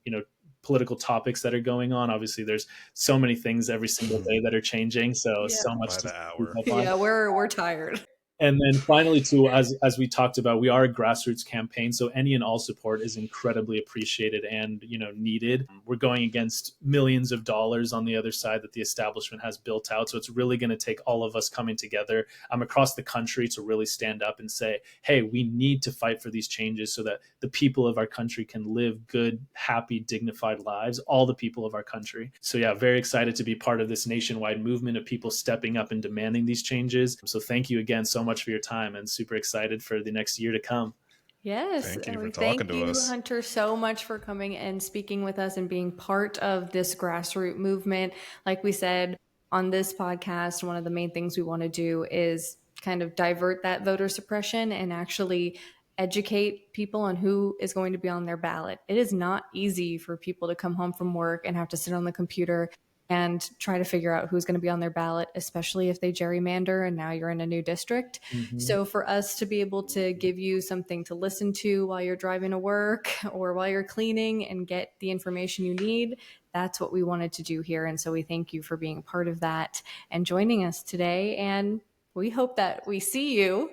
political topics that are going on. Obviously, there's so many things every single day that are changing. So much to hour. Yeah, we're tired. And then finally, too, as we talked about, we are a grassroots campaign, so any and all support is incredibly appreciated and needed. We're going against millions of dollars on the other side that the establishment has built out, so it's really going to take all of us coming together across the country to really stand up and say, hey, we need to fight for these changes so that the people of our country can live good, happy, dignified lives, all the people of our country. So yeah, very excited to be part of this nationwide movement of people stepping up and demanding these changes. So thank you again so much for your time, and super excited for the next year to come. Yes. Thank you for Thank talking to you, us. Hunter, so much for coming and speaking with us and being part of this grassroots movement. Like we said on this podcast, one of the main things we want to do is kind of divert that voter suppression and actually educate people on who is going to be on their ballot. It is not easy for people to come home from work and have to sit on the computer and try to figure out who's going to be on their ballot, especially if they gerrymander and now you're in a new district. Mm-hmm. So for us to be able to give you something to listen to while you're driving to work or while you're cleaning and get the information you need, that's what we wanted to do here. And so we thank you for being a part of that and joining us today. And we hope that we see you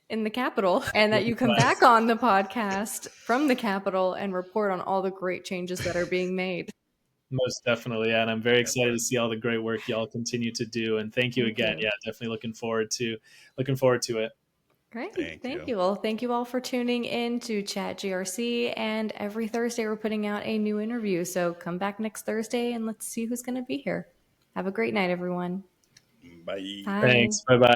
in the Capitol and that you come back on the podcast from the Capitol and report on all the great changes that are being made. Most definitely, yeah. And I'm very excited to see all the great work y'all continue to do. And thank you again. Yeah, definitely looking forward to it. Great. Thank you. Well, thank you all for tuning in to Chat GRC. And every Thursday, we're putting out a new interview. So come back next Thursday and let's see who's going to be here. Have a great night, everyone. Bye. Thanks. Bye-bye.